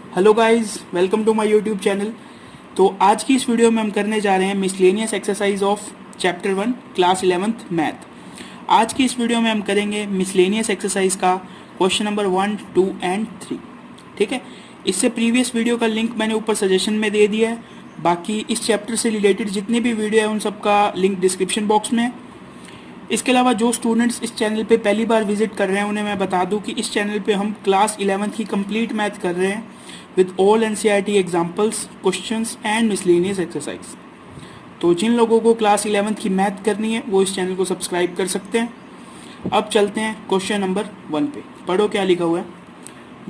Hello guys, welcome to my YouTube channel. तो आज की इस वीडियो में हम करने जा रहे हैं miscellaneous exercise of chapter 1 class 11th math. आज की इस वीडियो में हम करेंगे मिसलेनियस एक्सरसाइज का क्वेश्चन नंबर 1, 2 एंड 3। ठीक है, इससे प्रीवियस वीडियो का लिंक मैंने ऊपर सजेशन में दे दिया है। बाकी इस चैप्टर से रिलेटेड जितनी भी वीडियो है उन सब का लिंक डिस्क्रिप्शन बॉक्स में है। इसके अलावा जो स्टूडेंट्स इस चैनल पे पहली बार विजिट कर रहे हैं उन्हें मैं बता दूं कि इस चैनल पे हम क्लास 11th की कंप्लीट मैथ कर रहे हैं with all NCERT examples, questions and miscellaneous exercise. तो जिन लोगों को क्लास 11th की मैथ करनी है वो इस चैनल को सब्सक्राइब कर सकते हैं। अब चलते हैं क्वेश्चन नंबर 1 पे। पढ़ो क्या लिखा हुआ है।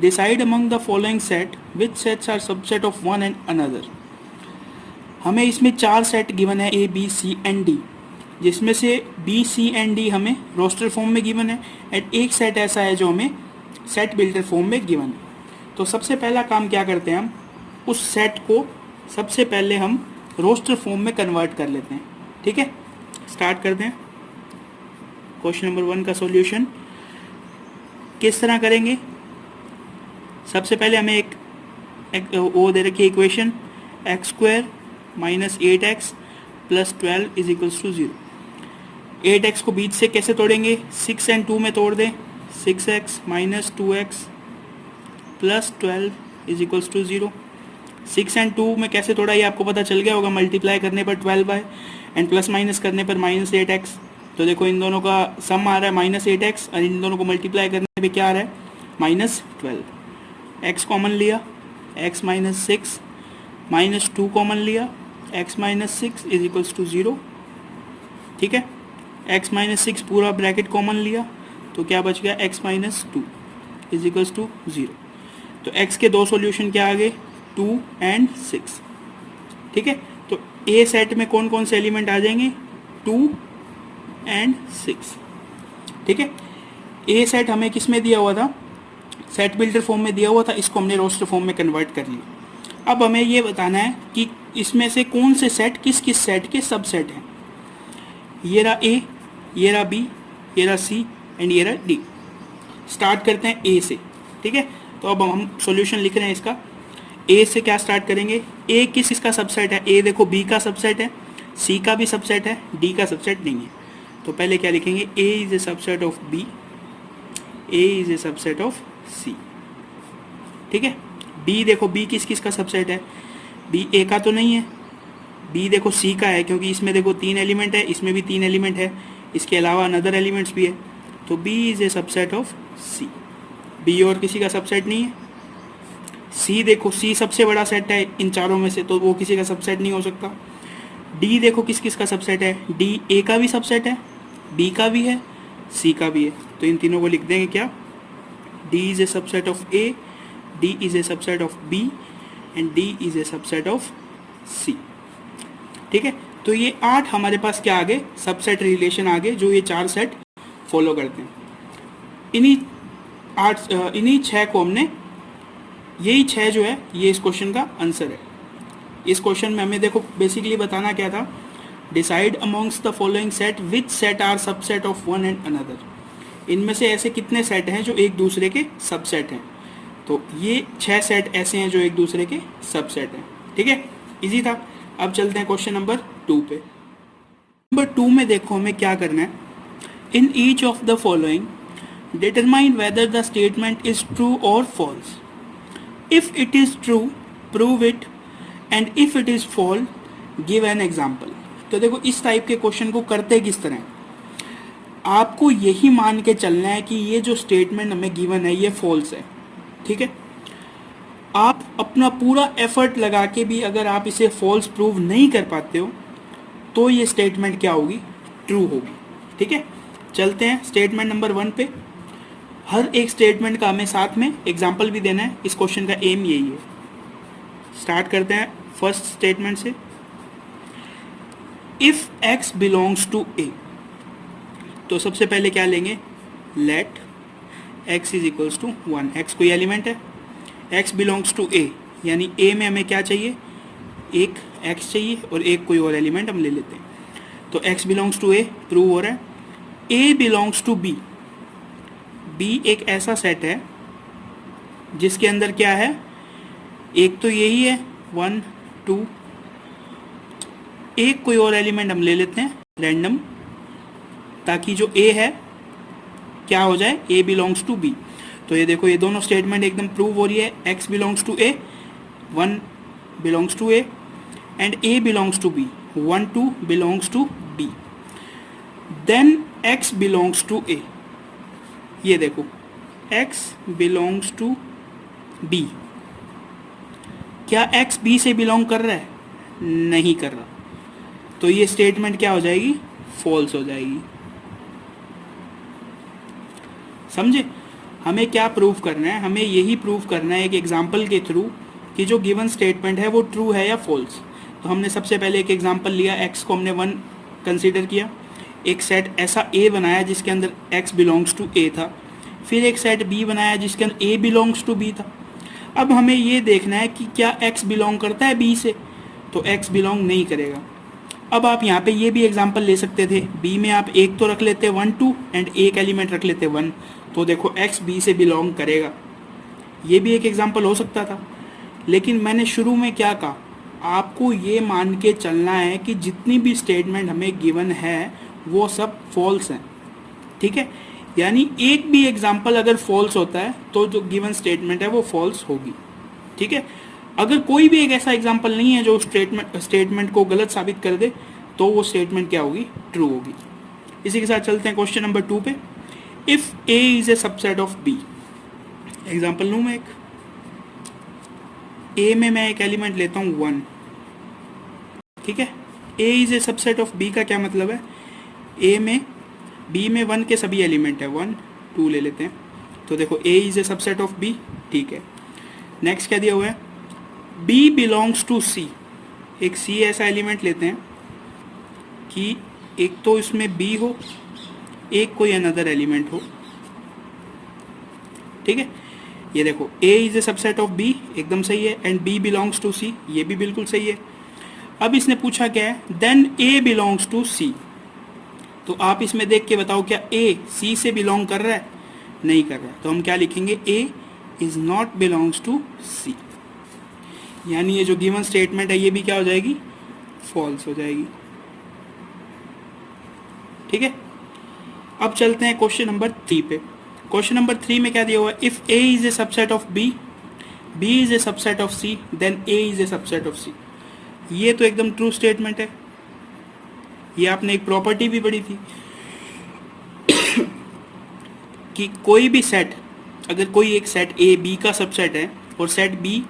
Decide among the following set which sets are subset of one and another. हमें इसमें 4 सेट गिवन है, A B C and D, जिसमें से बी सी एंड डी हमें रोस्टर फॉर्म में गिवन है एंड एक सेट ऐसा है जो हमें सेट बिल्डर फॉर्म में गिवन है। तो सबसे पहला काम क्या करते हैं, हम उस सेट को सबसे पहले हम रोस्टर फॉर्म में कन्वर्ट कर लेते हैं। ठीक है, स्टार्ट करते हैं। क्वेश्चन नंबर 1 का सॉल्यूशन किस तरह करेंगे। सबसे पहले हमें एक वो दे रखी है equation, x square minus 8x plus 12 is equals to 0। 8x को बीच से कैसे तोड़ेंगे, 6 एंड 2 में तोड़ दें। 6x minus 2x plus 12 is equals to 0। 6 and 2 में कैसे तोड़ा ये आपको पता चल गया होगा, मल्टीप्लाई करने पर 12 है एंड प्लस माइनस करने पर माइनस 8x। तो देखो इन दोनों का सम आ रहा है माइनस 8x और इन दोनों को मल्टीप्लाई करने पे क्या आ रहा है, माइनस 12। x कॉमन लिया, x माइनस 6 माइनस 2 कॉमन लिया, x minus 6 is equals to 0। ठीक है, x माइनस 6 पूरा ब्रैकेट कॉमन लिया तो क्या बच गया, x minus 2 is equals to 0। तो x के दो सॉल्यूशन क्या आ गए, 2 एंड 6। ठीक है, तो ए सेट में कौन कौन से एलिमेंट आ जाएंगे, 2 एंड 6। ठीक है, ए सेट हमें किस में दिया हुआ था, सेट बिल्डर फॉर्म में दिया हुआ था, इसको हमने रोस्टर फॉर्म में कन्वर्ट कर लिया। अब हमें ये बताना है कि इसमें से कौन से सेट किस किस सेट के सबसेट हैं। ये रहा ए, ये रहा बी, ये रहा सी एंड ये रहा डी। स्टार्ट करते हैं ए से। ठीक है, तो अब हम सॉल्यूशन लिख रहे हैं इसका। ए से क्या स्टार्ट करेंगे, ए किस किसका सबसेट है, ए देखो बी का सबसेट है, सी का भी सबसेट है, डी का सबसेट नहीं है। तो पहले क्या लिखेंगे, A is a subset of B, A is a subset of C. ठीक है, बी देखो बी किस किस का सबसेट है, बी ए का तो नहीं है, बी देखो सी का है क्योंकि इसमें देखो 3 एलिमेंट है, इसमें भी 3 एलिमेंट है, इसके अलावा अनदर एलिमेंट्स भी है। तो B is a subset of C, B और किसी का सबसेट नहीं है। सी देखो सी सबसे बड़ा सेट है इन चारों में से, तो वो किसी का सबसेट नहीं हो सकता। डी देखो किस किस का सबसेट है, डी ए का भी सबसेट है, बी का भी है, सी का भी है। तो इन तीनों को लिख देंगे क्या, D is a subset of A, D is a subset of B and D is a subset of C. ठीक है, तो ये 8 हमारे पास क्या आ गए, सबसेट रिलेशन आ गए जो ये 4 सेट फॉलो करते हैं। इन्हीं 6 को हमने, यही 6 जो है ये इस क्वेश्चन का आंसर है। इस क्वेश्चन में हमें देखो बेसिकली बताना क्या था, decide amongst the following set which set are subset of one and another. इनमें से ऐसे कितने सेट हैं जो एक दूसरे के सबसेट हैं। तो ये 6 सेट ऐसे हैं जो एक दूसरे के सबसेट हैं। ठीक है, इजी था। अब चलते हैं क्वेश्चन नंबर 2 पे। नंबर 2 में देखो हमें क्या करना है, in each of the following determine whether the statement is true और false. If it is true prove it and if it is false give an example. तो देखो इस टाइप के क्वेश्चन को करते किस तरह, आपको यही मान के चलना है कि ये जो स्टेटमेंट हमें गिवन है ये फॉल्स है। ठीक है, आप अपना पूरा एफर्ट लगा के भी अगर आप इसे फॉल्स प्रूव नहीं कर पाते हो तो ये स्टेटमेंट क्या होगी, ट्रू होगी। ठीक है, चलते हैं स्टेटमेंट नंबर 1 पे। हर एक स्टेटमेंट का हमें साथ में एग्जाम्पल भी देना है, इस क्वेश्चन का एम यही है। स्टार्ट करते हैं फर्स्ट स्टेटमेंट से, if x belongs to A. तो सबसे पहले क्या लेंगे, let x is equals to 1। x कोई एलिमेंट है, x बिलोंग्स टू ए, यानी a में हमें क्या चाहिए, एक x चाहिए और एक कोई और एलिमेंट हम ले लेते हैं। तो x belongs to a prove हो रहा है। a belongs to b, b एक ऐसा सेट है जिसके अंदर क्या है, एक तो यही है 1 2, एक कोई और एलिमेंट हम ले लेते हैं रैंडम, ताकि जो ए है क्या हो जाए, ए बिलोंग्स टू बी। तो ये देखो, ये दोनों स्टेटमेंट एकदम प्रूव हो रही है, X belongs to A, 1 belongs to A and A belongs to B, 1 2 belongs to B, then X belongs to A. ये देखो एक्स बिलोंग्स टू बी, क्या एक्स बी से बिलोंग कर रहा है? नहीं कर रहा, तो ये स्टेटमेंट क्या हो जाएगी, फॉल्स हो जाएगी। समझे? हमें क्या प्रूव करना है, हमें यही प्रूव करना है एक एग्जांपल के थ्रू कि जो गिवन स्टेटमेंट है वो ट्रू है या फॉल्स। तो हमने सबसे पहले एक एग्जांपल लिया, एक्स को हमने 1 कंसीडर किया, एक सेट ऐसा ए बनाया जिसके अंदर एक्स बिलोंग्स टू ए था, फिर एक सेट बी बनाया जिसके अंदर ए बिलोंग्स टू बी था। अब हमें ये देखना है कि क्या एक्स बिलोंग करता है बी से, तो एक्स बिलोंग नहीं करेगा। अब आप यहाँ पे ये भी एग्जांपल ले सकते थे, बी में आप एक तो रख लेते 1 2 एंड एक एलिमेंट रख लेते 1, तो देखो एक्स बी से बिलोंग करेगा। ये भी एक एग्जांपल हो सकता था, लेकिन मैंने शुरू में क्या कहा, आपको ये मान के चलना है कि जितनी भी स्टेटमेंट हमें गिवन है वो सब फॉल्स हैं। ठीक है, यानी एक भी एग्जांपल अगर फॉल्स होता है तो जो गिवन स्टेटमेंट है वो फॉल्स होगी। ठीक है, अगर कोई भी एक ऐसा एग्जांपल नहीं है जो स्टेटमेंट को गलत साबित कर दे, तो वो स्टेटमेंट क्या होगी, ट्रू होगी। इसी के साथ चलते हैं क्वेश्चन नंबर 2 पे। If A is a subset of B, example लूँ मैं एक, ए में मैं एक एलिमेंट लेता हूँ 1। ठीक है, A is a subset of B का क्या मतलब है, ए में बी में 1 के सभी एलिमेंट है, 1 2 ले लेते हैं, तो देखो A is a subset of B. ठीक है, नेक्स्ट क्या दिया हुआ है, बी बिलोंग्स टू सी, एक सी ऐसा एलिमेंट लेते हैं कि एक तो इसमें बी हो, एक कोई अनदर एलिमेंट हो। ठीक है, ये देखो A is a subset of B, एकदम सही है, and B belongs to C, ये भी बिल्कुल सही है। अब इसने पूछा क्या है, देन ए बिलोंग्स टू सी, तो आप इसमें देख के बताओ क्या ए सी से बिलोंग कर रहा है, नहीं कर रहा, तो हम क्या लिखेंगे, A is not belongs to सी, यानी ये जो गिवन स्टेटमेंट है ये भी क्या हो जाएगी, फॉल्स हो जाएगी। ठीक है, अब चलते हैं क्वेश्चन नंबर 3 पे। क्वेश्चन नंबर 3 में क्या दिया हुआ है, if A is a subset of B, B is a subset of C, then A is a subset of C. ये तो एकदम ट्रू स्टेटमेंट है, ये आपने एक प्रॉपर्टी भी पढ़ी थी कि कोई भी सेट, अगर कोई एक सेट ए बी का सबसेट है और सेट बी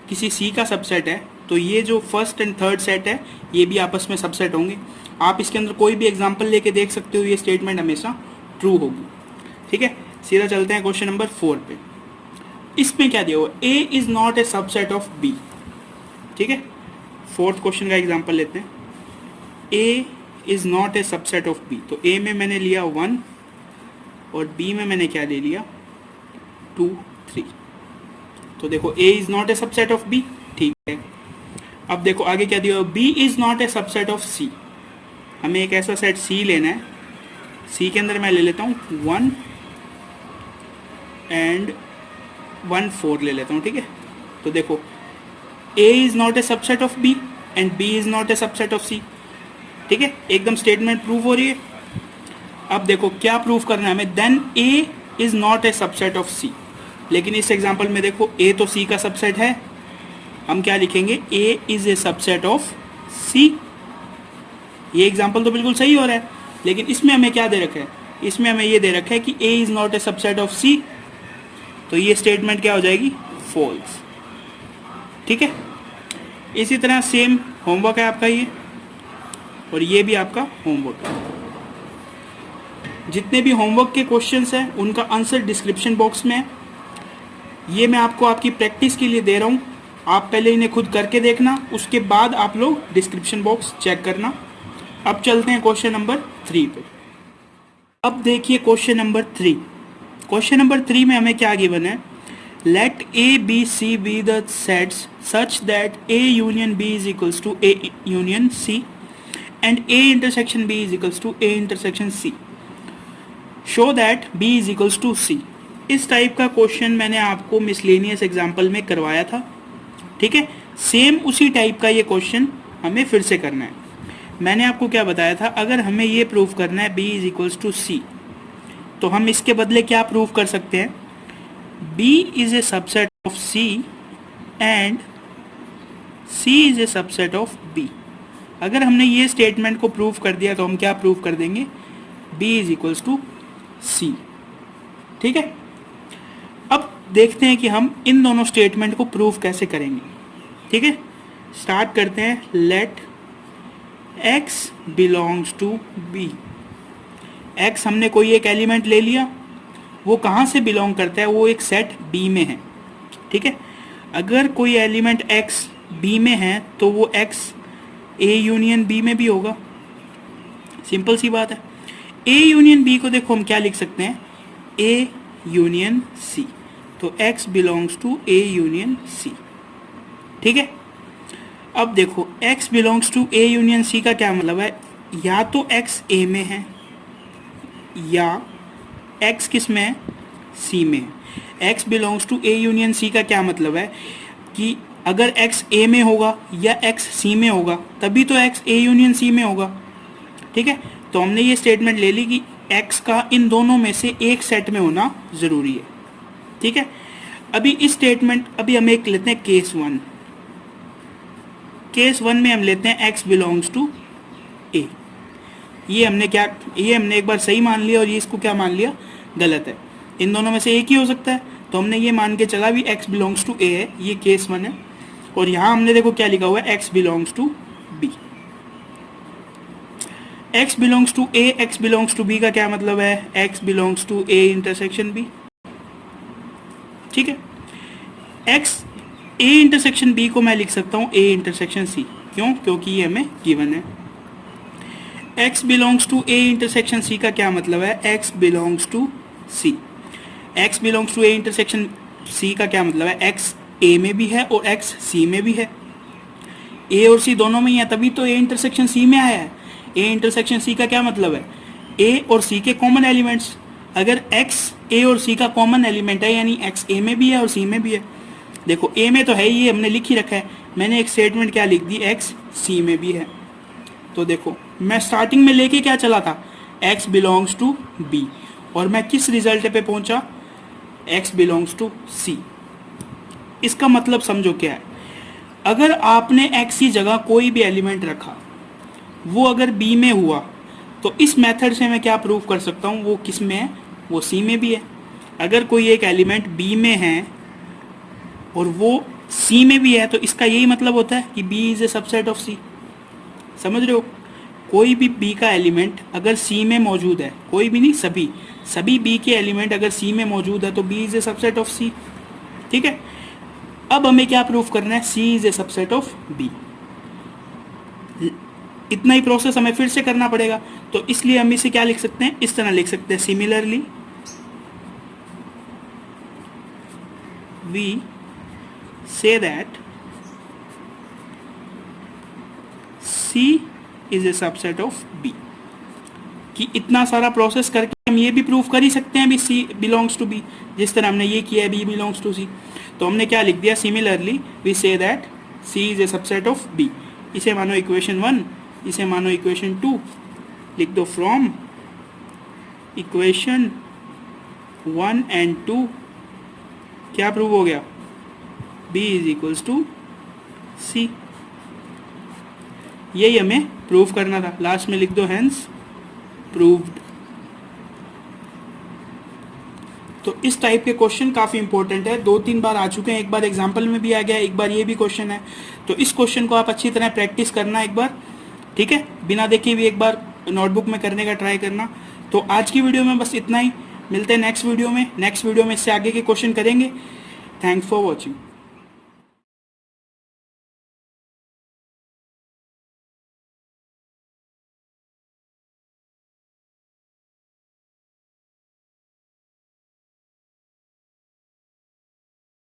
किसी सी का सबसेट है, तो ये जो फर्स्ट एंड थर्ड सेट है ये भी आपस में सबसेट होंगे। आप इसके अंदर कोई भी एग्जांपल लेके देख सकते हो, ये स्टेटमेंट हमेशा ट्रू होगी। ठीक है, सीधा चलते हैं क्वेश्चन नंबर 4 पे। इसमें क्या दिया हुआ, A is not a subset of B. ठीक है, फोर्थ क्वेश्चन का एग्जांपल लेते हैं, A is not a subset of B, तो ए में मैंने लिया 1 और बी में मैंने क्या ले लिया 2 3, तो देखो A is not a subset of B. ठीक है, अब देखो आगे क्या दिया, B is not a subset of C. हमें एक ऐसा सेट सी लेना है, सी के अंदर मैं ले लेता हूँ 1 एंड 1 4 ले लेता हूँ। ठीक है, तो देखो A is not a subset of B and B is not a subset of C. ठीक है, एकदम स्टेटमेंट प्रूव हो रही है। अब देखो क्या प्रूव करना है हमें, then A is not a subset of C, लेकिन इस एग्जांपल में देखो ए तो सी का सबसेट है, हम क्या लिखेंगे, A is a subset of C. ये एग्जांपल तो बिल्कुल सही हो रहा है, लेकिन इसमें हमें क्या दे रखा है, इसमें हमें ये दे रखा है कि A is not a subset of C, तो ये स्टेटमेंट क्या हो जाएगी, फॉल्स। ठीक है, इसी तरह सेम होमवर्क है आपका ये, और ये भी आपका होमवर्क है। जितने भी होमवर्क के क्वेश्चंस हैं उनका आंसर डिस्क्रिप्शन बॉक्स में है। ये मैं आपको आपकी प्रैक्टिस के लिए दे रहा हूँ, आप पहले इन्हें खुद करके देखना, उसके बाद आप लोग डिस्क्रिप्शन बॉक्स चेक करना। अब चलते हैं क्वेश्चन नंबर 3 पे। अब देखिए क्वेश्चन नंबर 3। क्वेश्चन नंबर 3 में हमें क्या गिवन है, let A B C be the sets such that A union B is equals to A union C and A intersection B is equals to A intersection C, show that B is equals to C. इस type का question मैंने आपको miscellaneous example में करवाया था, ठीक है, same उसी टाइप का ये क्वेश्चन हमें फिर से करना है। मैंने आपको क्या बताया था, अगर हमें ये प्रूव करना है B इज टू सी, तो हम इसके बदले क्या प्रूव कर सकते हैं, B is a subset of C and C is a subset of B। अगर हमने ये स्टेटमेंट को प्रूव कर दिया तो हम क्या प्रूव कर देंगे, B is equals to C। ठीक है, अब देखते हैं कि हम इन दोनों स्टेटमेंट को प्रूव कैसे करेंगे। ठीक है, स्टार्ट करते हैं। Let x belongs to B। x हमने कोई एक एलिमेंट ले लिया, वो कहाँ से बिलोंग करता है, वो एक सेट B में है। ठीक है, अगर कोई एलिमेंट x B में है तो वो x A यूनियन B में भी होगा। सिंपल सी बात है। A यूनियन B को देखो हम क्या लिख सकते हैं, A यूनियन C। तो x belongs to A union C। ठीक है, अब देखो x belongs to A union C का क्या मतलब है, या तो x A में है या x किस में है, C में है। x belongs to A union C का क्या मतलब है कि अगर x A में होगा या x C में होगा तभी तो x A यूनियन C में होगा। ठीक है, तो हमने ये स्टेटमेंट ले ली कि x का इन दोनों में से एक सेट में होना ज़रूरी है। ठीक है, अभी इस स्टेटमेंट, अभी हम एक लेते हैं केस 1। केस 1 में हम लेते हैं x बिलोंग्स टू A। ये हमने एक बार सही मान लिया और ये इसको क्या मान लिया, गलत है। इन दोनों में से एक ही हो सकता है, तो हमने ये मान के चला भी x बिलोंग्स टू A है, ये केस 1 है। और यहाँ हमने देखो क्या लिखा हुआ है, x belongs to B। x belongs to A, x belongs to B का क्या मतलब है, x belongs to A intersection B। ठीक है, x A इंटरसेक्शन B को मैं लिख सकता हूँ A इंटरसेक्शन C। क्यों, क्योंकि ये हमें गिवन है। x belongs to A intersection C का क्या मतलब है, x belongs to C। x belongs to A intersection C का क्या मतलब है, x A में भी है और x C में भी है। A और C दोनों में ही है, तभी तो A इंटरसेक्शन C में आया है। A इंटरसेक्शन C का क्या मतलब है, A और C के कॉमन एलिमेंट्स। अगर x A और C का कॉमन एलिमेंट है यानी x A में भी है और C में भी है। देखो A में तो है ही, हमने लिख ही रखा है, मैंने एक स्टेटमेंट क्या लिख दी, x C में भी है। तो देखो मैं स्टार्टिंग में लेके क्या चला था, x बिलोंग्स टू B, और मैं किस रिजल्ट पे पहुंचा, x बिलोंग्स टू C। इसका मतलब समझो क्या है, अगर आपने x की जगह कोई भी एलिमेंट रखा, वो अगर B में हुआ, तो इस मेथड से मैं क्या प्रूव कर सकता हूँ, वो किस में है, वो C में भी है। अगर कोई एक एलिमेंट B में है और वो C में भी है, तो इसका यही मतलब होता है कि B is a subset of C। समझ रहे हो, कोई भी B का एलिमेंट अगर C में मौजूद है, कोई भी नहीं, सभी B के एलिमेंट अगर C में मौजूद है तो B is a subset of C। ठीक है, अब हमें क्या प्रूफ करना है, C is a subset of B। इतना ही प्रोसेस हमें फिर से करना पड़ेगा, तो इसलिए हम इसे क्या लिख सकते हैं, इस तरह लिख सकते हैं, similarly we say that C is a subset of B। कि इतना सारा प्रोसेस करके हम ये भी प्रूफ कर ही सकते हैं भी C बिलोंग्स टू B, जिस तरह हमने ये किया है B बिलोंग्स टू C। तो हमने क्या लिख दिया, similarly we say that C is a subset of B। इसे मानो इक्वेशन 1, इसे मानो इक्वेशन 2, लिख दो फ्रॉम इक्वेशन 1 एंड 2 क्या प्रूव हो गया, B is equals to C। यही हमें प्रूव करना था, लास्ट में लिख दो हेंस प्रूव्ड। तो इस टाइप के क्वेश्चन काफ़ी इंपॉर्टेंट है, 2-3 बार आ चुके हैं, एक बार एग्जाम्पल में भी आ गया, एक बार ये भी क्वेश्चन है। तो इस क्वेश्चन को आप अच्छी तरह प्रैक्टिस करना एक बार, ठीक है, बिना देखे भी एक बार नोटबुक में करने का ट्राई करना। तो आज की वीडियो में बस इतना ही, मिलते हैं नेक्स्ट वीडियो में। नेक्स्ट वीडियो में इससे आगे के क्वेश्चन करेंगे। Thanks for watching.